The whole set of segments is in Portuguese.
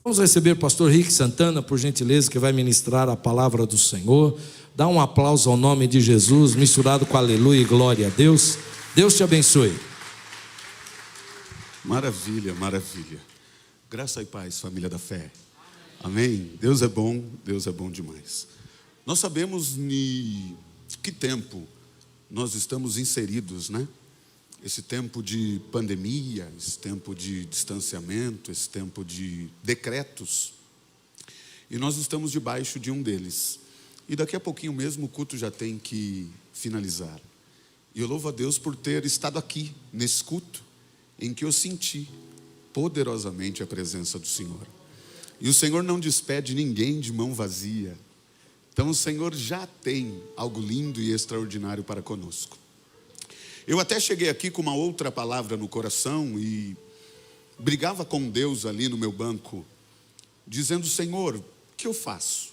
Vamos receber o pastor Rick Santana, por gentileza, que vai ministrar a palavra do Senhor. Dá um aplauso ao nome de Jesus, misturado com aleluia e glória a Deus. Deus te abençoe. Maravilha, maravilha. Graça e paz, família da fé. Amém? Deus é bom demais. Nós sabemos em que tempo nós estamos inseridos, né? Esse tempo de pandemia, esse tempo de distanciamento, esse tempo de decretos. E nós estamos debaixo de um deles. E daqui a pouquinho mesmo o culto já tem que finalizar. E eu louvo a Deus por ter estado aqui, nesse culto, em que eu senti poderosamente a presença do Senhor. E o Senhor não despede ninguém de mão vazia. Então o Senhor já tem algo lindo e extraordinário para conosco. Eu até cheguei aqui com uma outra palavra no coração e brigava com Deus ali no meu banco, dizendo: Senhor, o que eu faço?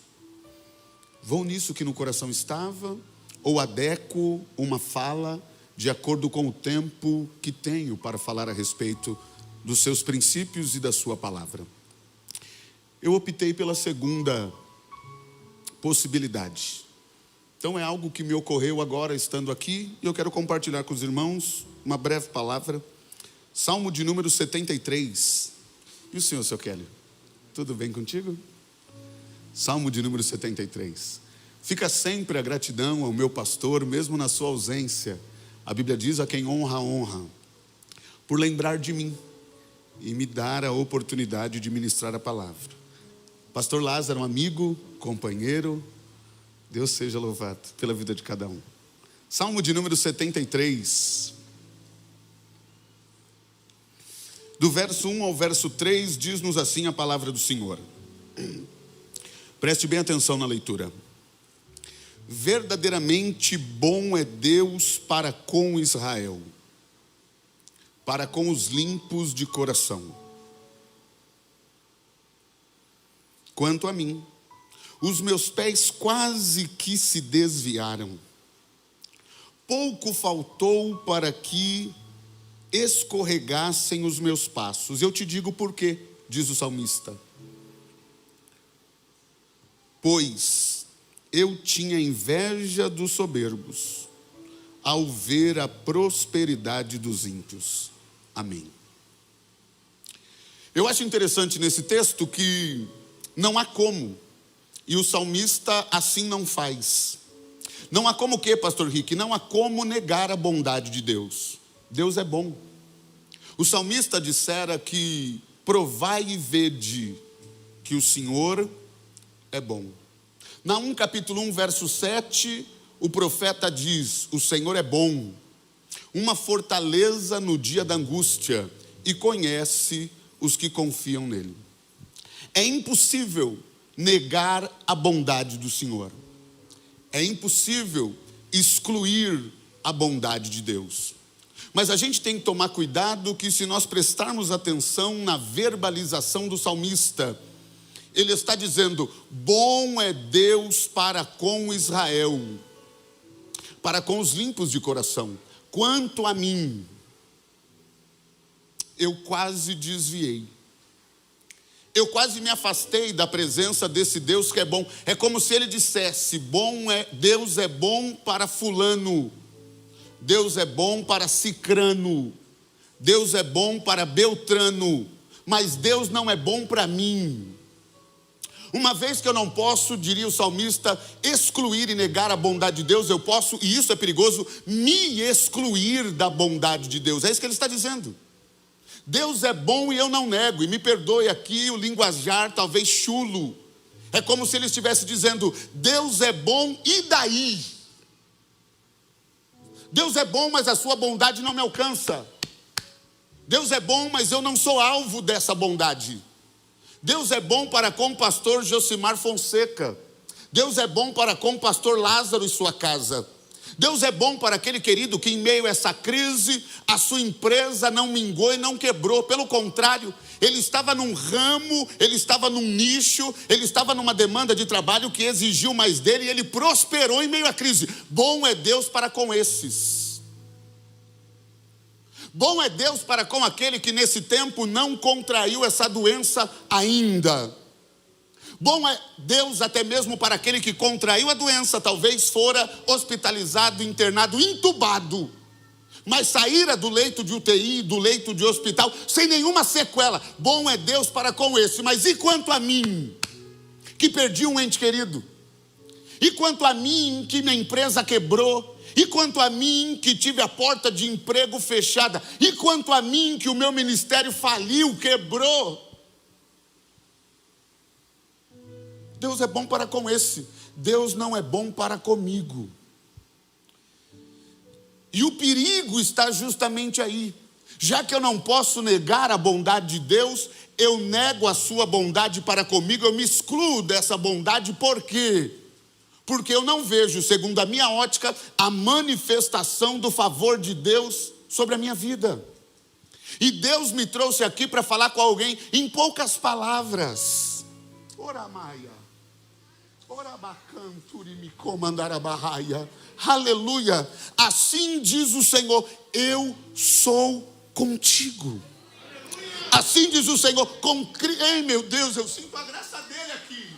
Vou nisso que no coração estava ou adequo uma fala de acordo com o tempo que tenho para falar a respeito dos seus princípios e da sua palavra? Eu optei pela segunda possibilidade. Então é algo que me ocorreu agora estando aqui, e eu quero compartilhar com os irmãos uma breve palavra. Salmo de número 73. E o senhor, seu Kelly? Tudo bem contigo? Salmo de número 73. Fica sempre a gratidão ao meu pastor, mesmo na sua ausência. A Bíblia diz: a quem honra, honra, por lembrar de mim e me dar a oportunidade de ministrar a palavra. Pastor Lázaro, um amigo, companheiro, Deus seja louvado pela vida de cada um. Salmo de número 73. Do verso 1 ao verso 3, diz-nos assim a palavra do Senhor. Preste bem atenção na leitura. Verdadeiramente bom é Deus para com Israel, para com os limpos de coração. Quanto a mim, os meus pés quase que se desviaram. Pouco faltou para que escorregassem os meus passos. Eu te digo por quê, diz o salmista. Pois eu tinha inveja dos soberbos, ao ver a prosperidade dos ímpios. Amém. Eu acho interessante nesse texto que não há como, e o salmista assim não faz. Não há como o quê, pastor Rick? Não há como negar a bondade de Deus. Deus é bom. O salmista dissera que provai e vede que o Senhor é bom. Naum capítulo 1, verso 7, o profeta diz: o Senhor é bom, uma fortaleza no dia da angústia, e conhece os que confiam nele. É impossível negar a bondade do Senhor. É impossível excluir a bondade de Deus. Mas a gente tem que tomar cuidado que, se nós prestarmos atenção na verbalização do salmista, ele está dizendo: bom é Deus para com Israel, para com os limpos de coração. Quanto a mim, eu quase desviei. Eu quase me afastei da presença desse Deus que é bom. É como se ele dissesse: Deus é bom para fulano, Deus é bom para cicrano, Deus é bom para beltrano, mas Deus não é bom para mim. Uma vez que eu não posso, diria o salmista, excluir e negar a bondade de Deus, eu posso, e isso é perigoso, me excluir da bondade de Deus. É isso que ele está dizendo. Deus é bom e eu não nego, e me perdoe aqui o linguajar talvez chulo. É como se ele estivesse dizendo: Deus é bom e daí? Deus é bom, mas a sua bondade não me alcança. Deus é bom, mas eu não sou alvo dessa bondade. Deus é bom para com o pastor Josimar Fonseca. Deus é bom para com o pastor Lázaro e sua casa. Deus é bom para aquele querido que, em meio a essa crise, a sua empresa não mingou e não quebrou. Pelo contrário, ele estava num ramo, ele estava num nicho, ele estava numa demanda de trabalho que exigiu mais dele, e ele prosperou em meio à crise. Bom é Deus para com esses. Bom é Deus para com aquele que nesse tempo não contraiu essa doença ainda. Bom é Deus até mesmo para aquele que contraiu a doença, talvez fora hospitalizado, internado, entubado, mas saíra do leito de UTI, do leito de hospital, sem nenhuma sequela. Bom é Deus para com esse. Mas e quanto a mim, que perdi um ente querido? E quanto a mim, que minha empresa quebrou? E quanto a mim, que tive a porta de emprego fechada? E quanto a mim, que o meu ministério faliu, quebrou? Deus é bom para com esse. Deus não é bom para comigo. E o perigo está justamente aí. Já que eu não posso negar a bondade de Deus, eu nego a sua bondade para comigo, eu me excluo dessa bondade. Por quê? Porque eu não vejo, segundo a minha ótica, a manifestação do favor de Deus sobre a minha vida. E Deus me trouxe aqui para falar com alguém em poucas palavras. Ora Maia, ora bacanturi me comandar a barraia. Aleluia. Assim diz o Senhor: eu sou contigo. Assim diz o Senhor. Ei, meu Deus, eu sinto a graça dele aqui.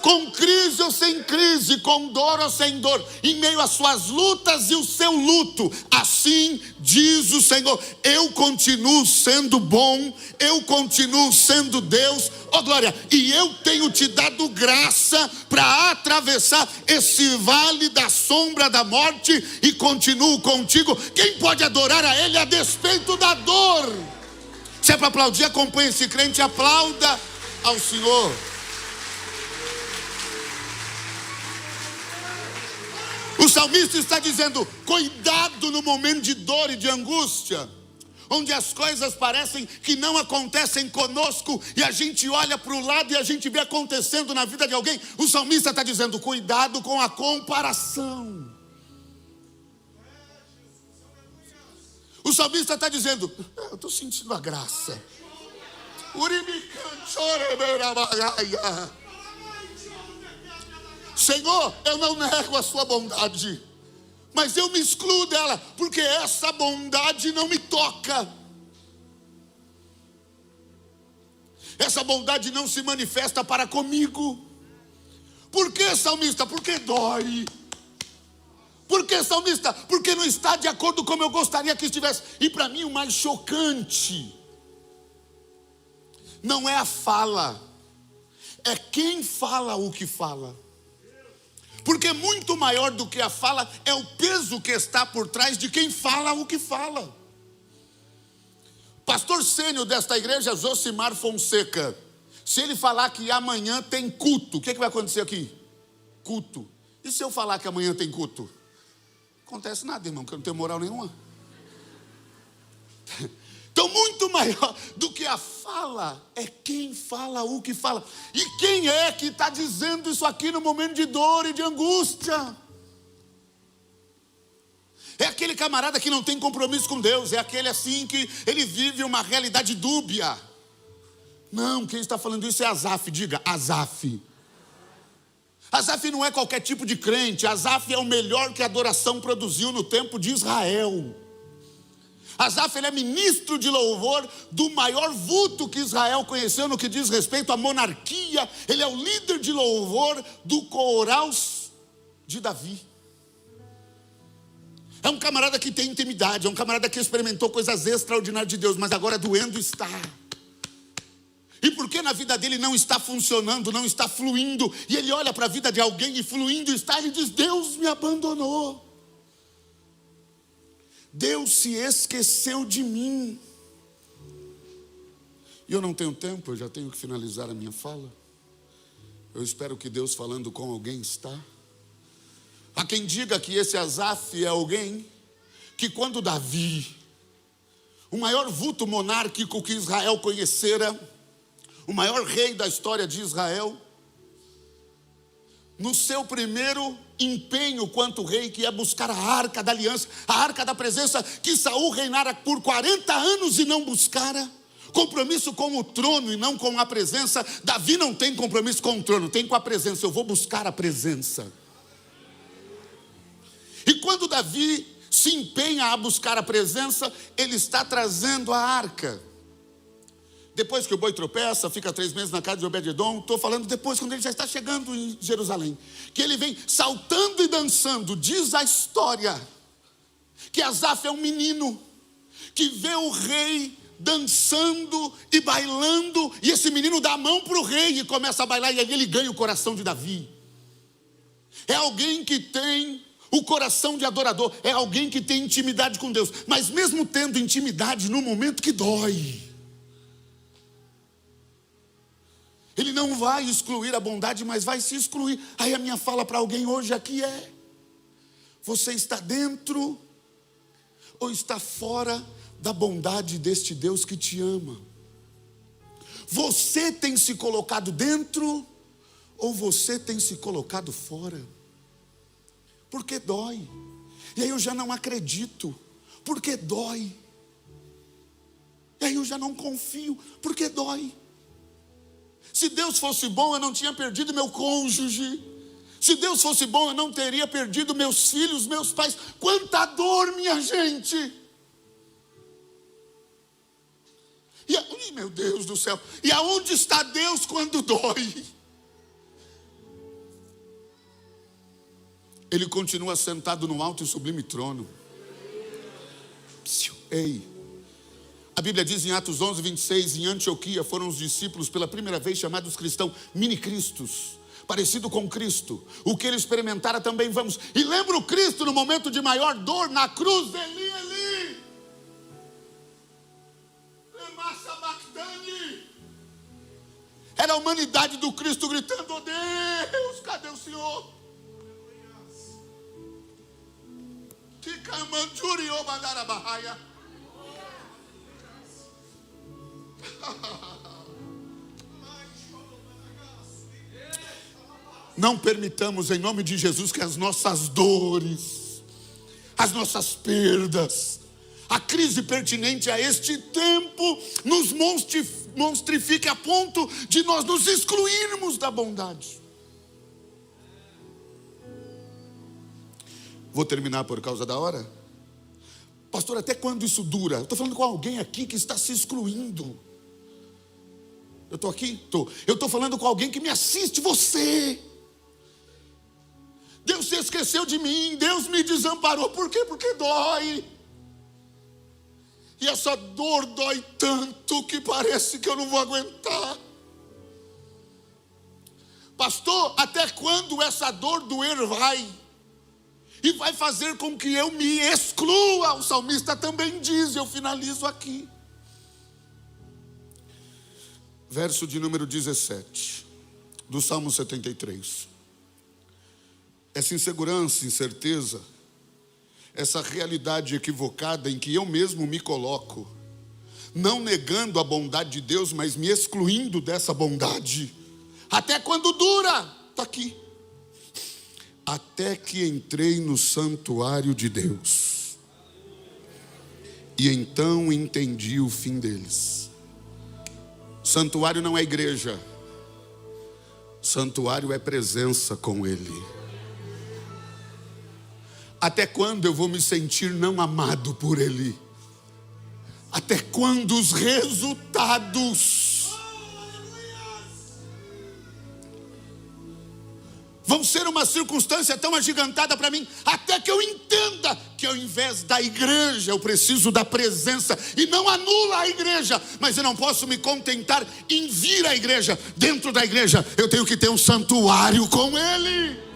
Com crise ou sem crise, com dor ou sem dor, em meio às suas lutas e o seu luto, assim diz o Senhor: eu continuo sendo bom, eu continuo sendo Deus, ó glória, e eu tenho te dado graça para atravessar esse vale da sombra da morte, e continuo contigo. Quem pode adorar a Ele a despeito da dor? Se é para aplaudir, acompanhe esse crente, aplauda ao Senhor. O salmista está dizendo: cuidado no momento de dor e de angústia, onde as coisas parecem que não acontecem conosco, e a gente olha para o lado e a gente vê acontecendo na vida de alguém. O salmista está dizendo: cuidado com a comparação. O salmista está dizendo: eu estou sentindo a graça. Senhor, eu não nego a sua bondade, mas eu me excluo dela, porque essa bondade não me toca. Essa bondade não se manifesta para comigo. Por que, salmista? Porque dói. Por que, salmista? Porque não está de acordo como eu gostaria que estivesse. E para mim o mais chocante não é a fala, é quem fala o que fala. Porque muito maior do que a fala é o peso que está por trás de quem fala o que fala. Pastor sênior desta igreja, Josimar Fonseca, se ele falar que amanhã tem culto, o que vai acontecer aqui? Culto. E se eu falar que amanhã tem culto? Não acontece nada, irmão, porque eu não tenho moral nenhuma. Então, muito maior do que a fala é quem fala o que fala. E quem é que está dizendo isso aqui no momento de dor e de angústia? É aquele camarada que não tem compromisso com Deus. É aquele assim que ele vive uma realidade dúbia. Não, quem está falando isso é Asaf. Diga, Asaf. Asaf não é qualquer tipo de crente. Asaf é o melhor que a adoração produziu no tempo de Israel. Asaf, ele é ministro de louvor do maior vulto que Israel conheceu no que diz respeito à monarquia. Ele é o líder de louvor do coral de Davi. É um camarada que tem intimidade, é um camarada que experimentou coisas extraordinárias de Deus, mas agora doendo está. E porque na vida dele não está funcionando, não está fluindo, e ele olha para a vida de alguém e fluindo está, ele diz: Deus me abandonou. Deus se esqueceu de mim. E eu não tenho tempo, eu já tenho que finalizar a minha fala. Eu espero que Deus falando com alguém está. Há quem diga que esse Asaf é alguém que quando Davi, o maior vulto monárquico que Israel conhecera, o maior rei da história de Israel, no seu primeiro empenho quanto rei, que é buscar a arca da aliança, a arca da presença, que Saul reinara por 40 anos e não buscara, compromisso com o trono e não com a presença. Davi não tem compromisso com o trono, tem com a presença. Eu vou buscar a presença. E quando Davi se empenha a buscar a presença, ele está trazendo a arca. Depois que o boi tropeça, fica 3 meses na casa de Obed-edom. Estou falando depois, quando ele já está chegando em Jerusalém, que ele vem saltando e dançando. Diz a história que Asaf é um menino que vê o rei dançando e bailando, e esse menino dá a mão para o rei e começa a bailar, e aí ele ganha o coração de Davi. É alguém que tem o coração de adorador, é alguém que tem intimidade com Deus, mas mesmo tendo intimidade, no momento que dói, ele não vai excluir a bondade, mas vai se excluir. Aí a minha fala para alguém hoje aqui é: você está dentro ou está fora da bondade deste Deus que te ama? Você tem se colocado dentro ou você tem se colocado fora? Porque dói. E aí eu já não acredito, porque dói. E aí eu já não confio, porque dói. Se Deus fosse bom, eu não tinha perdido meu cônjuge. Se Deus fosse bom, eu não teria perdido meus filhos, meus pais. Quanta dor, minha gente! Meu Deus do céu. E aonde está Deus quando dói? Ele continua sentado no alto e sublime trono. Ei, a Bíblia diz em Atos 11, 26, em Antioquia foram os discípulos pela primeira vez chamados cristãos, mini-cristos, parecido com Cristo. O que ele experimentara também vamos. E lembra o Cristo no momento de maior dor na cruz, Eli, Eli, lema sabachthani. Era a humanidade do Cristo gritando: oh Deus, cadê o Senhor? Não permitamos, em nome de Jesus, que as nossas dores, as nossas perdas, a crise pertinente a este tempo nos monstrifique a ponto de nós nos excluirmos da bondade. Vou terminar por causa da hora. Pastor, até quando isso dura? Eu estou falando com alguém aqui que está se excluindo. Eu estou aqui? Estou. Eu estou falando com alguém que me assiste, você. Deus se esqueceu de mim, Deus me desamparou. Por quê? Porque dói. E essa dor dói tanto que parece que eu não vou aguentar. Pastor, até quando essa dor doer vai? E vai fazer com que eu me exclua. O salmista também diz, eu finalizo aqui. Verso de número 17, do Salmo 73. Essa insegurança, incerteza, essa realidade equivocada em que eu mesmo me coloco, não negando a bondade de Deus, mas me excluindo dessa bondade. Até quando dura? Está aqui. Até que entrei no santuário de Deus, e então entendi o fim deles. Santuário não é igreja, santuário é presença com Ele. Até quando eu vou me sentir não amado por Ele? Até quando os resultados vão ser uma circunstância tão agigantada para mim, até que eu entenda que ao invés da igreja, eu preciso da presença, e não anula a igreja, mas eu não posso me contentar em vir à igreja. Dentro da igreja, eu tenho que ter um santuário com Ele.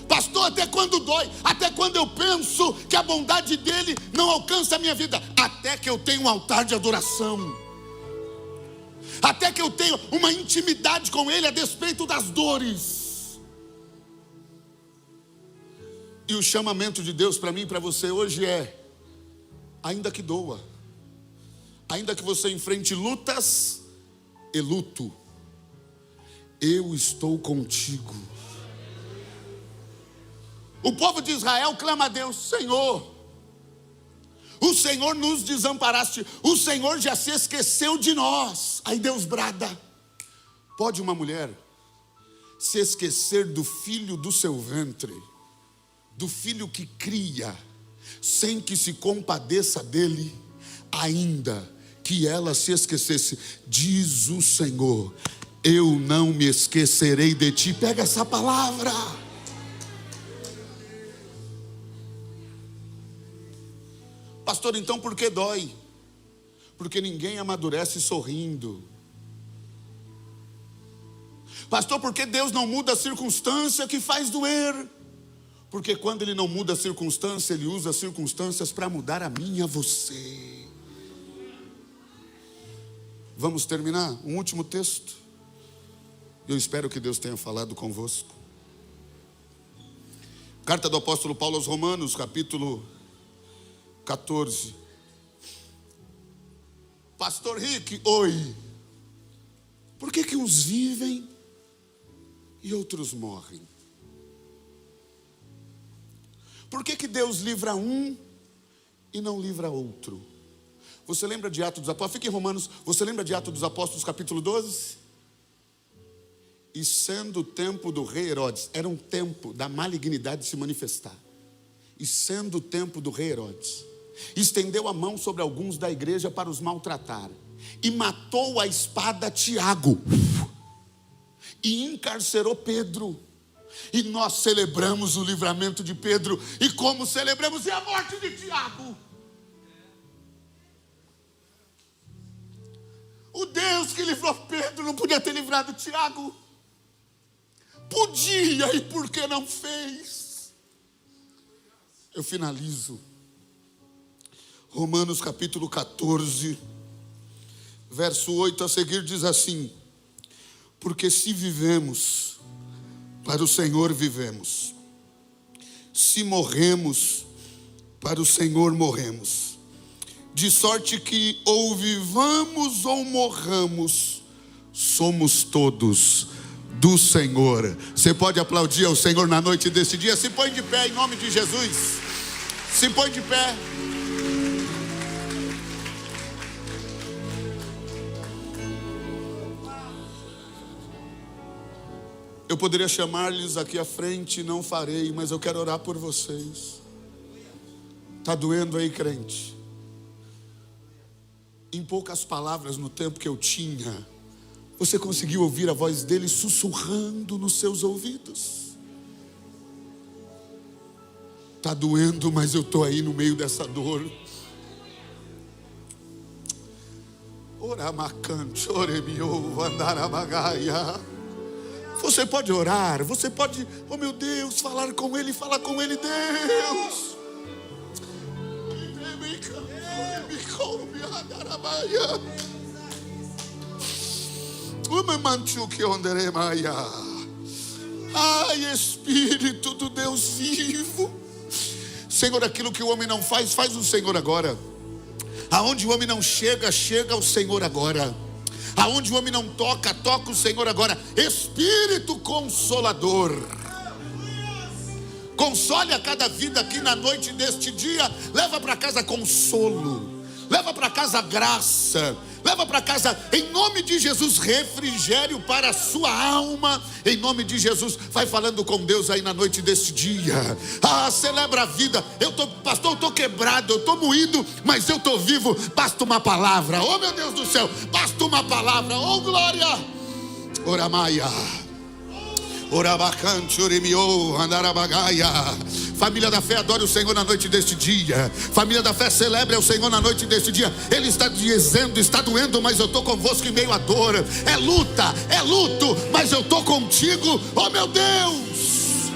Pastor, até quando dói? Até quando eu penso que a bondade dele não alcança a minha vida? Até que eu tenho um altar de adoração. Até que eu tenho uma intimidade com Ele a despeito das dores. E o chamamento de Deus para mim e para você hoje é: ainda que doa, ainda que você enfrente lutas e luto, eu estou contigo. O povo de Israel clama a Deus: Senhor, o Senhor nos desamparaste, o Senhor já se esqueceu de nós. Aí Deus brada: pode uma mulher se esquecer do filho do seu ventre, do filho que cria, sem que se compadeça dele, ainda que ela se esquecesse. Diz o Senhor: eu não me esquecerei de ti. Pega essa palavra. Pastor, então por que dói? Porque ninguém amadurece sorrindo. Pastor, por que Deus não muda a circunstância que faz doer? Porque quando Ele não muda a circunstância, Ele usa as circunstâncias para mudar a mim e a você. Vamos terminar? Um último texto. Eu espero que Deus tenha falado convosco. Carta do apóstolo Paulo aos Romanos, capítulo 14. Pastor Rick, oi. Por que uns vivem e outros morrem? Por que Deus livra um e não livra outro? Você lembra de Atos dos Apóstolos? Fica em Romanos. Você lembra de Atos dos Apóstolos, capítulo 12? E sendo o tempo do rei Herodes, era um tempo da malignidade se manifestar. E sendo o tempo do rei Herodes, estendeu a mão sobre alguns da igreja para os maltratar. E matou a espada Tiago. E encarcerou Pedro. E nós celebramos o livramento de Pedro. E como celebramos a morte de Tiago. O Deus que livrou Pedro não podia ter livrado Tiago? Podia, e por que não fez? Eu finalizo. Romanos capítulo 14, verso 8 a seguir diz assim: porque se vivemos, para o Senhor vivemos. Se morremos, para o Senhor morremos. De sorte que ou vivamos ou morramos, somos todos do Senhor. Você pode aplaudir ao Senhor na noite desse dia? Se põe de pé em nome de Jesus. Se põe de pé. Eu poderia chamar-lhes aqui à frente, não farei, mas eu quero orar por vocês. Está doendo aí, crente? Em poucas palavras, no tempo que eu tinha, você conseguiu ouvir a voz dele sussurrando nos seus ouvidos? Está doendo, mas eu estou aí no meio dessa dor. Oramacante, oremiou, andarabagaia. Você pode orar, você pode, oh meu Deus, falar com Ele, Deus. Ai, Espírito do Deus vivo. Senhor, aquilo que o homem não faz, faz o Senhor agora. Aonde o homem não chega, chega o Senhor agora. Aonde o homem não toca, toca o Senhor agora. Espírito Consolador, console a cada vida aqui na noite deste dia. Leva para casa consolo, leva para casa graça, leva para casa, em nome de Jesus, refrigério para a sua alma. Em nome de Jesus, vai falando com Deus aí na noite deste dia. Celebra a vida. Pastor, eu estou quebrado, eu estou moído, mas eu estou vivo. Basta uma palavra, oh meu Deus do céu, basta uma palavra, oh glória. Oramaia, orabacante, oremiou, andarabagaia. Família da fé, adore o Senhor na noite deste dia. Família da fé, celebre o Senhor na noite deste dia. Ele está dizendo, está doendo, mas eu estou convosco em meio à dor. É luta, é luto, mas eu estou contigo, oh meu Deus.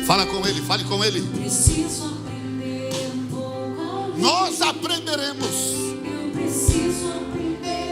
Fala com ele, fale com ele. Preciso aprender um pouco. Nós aprenderemos. Eu preciso aprender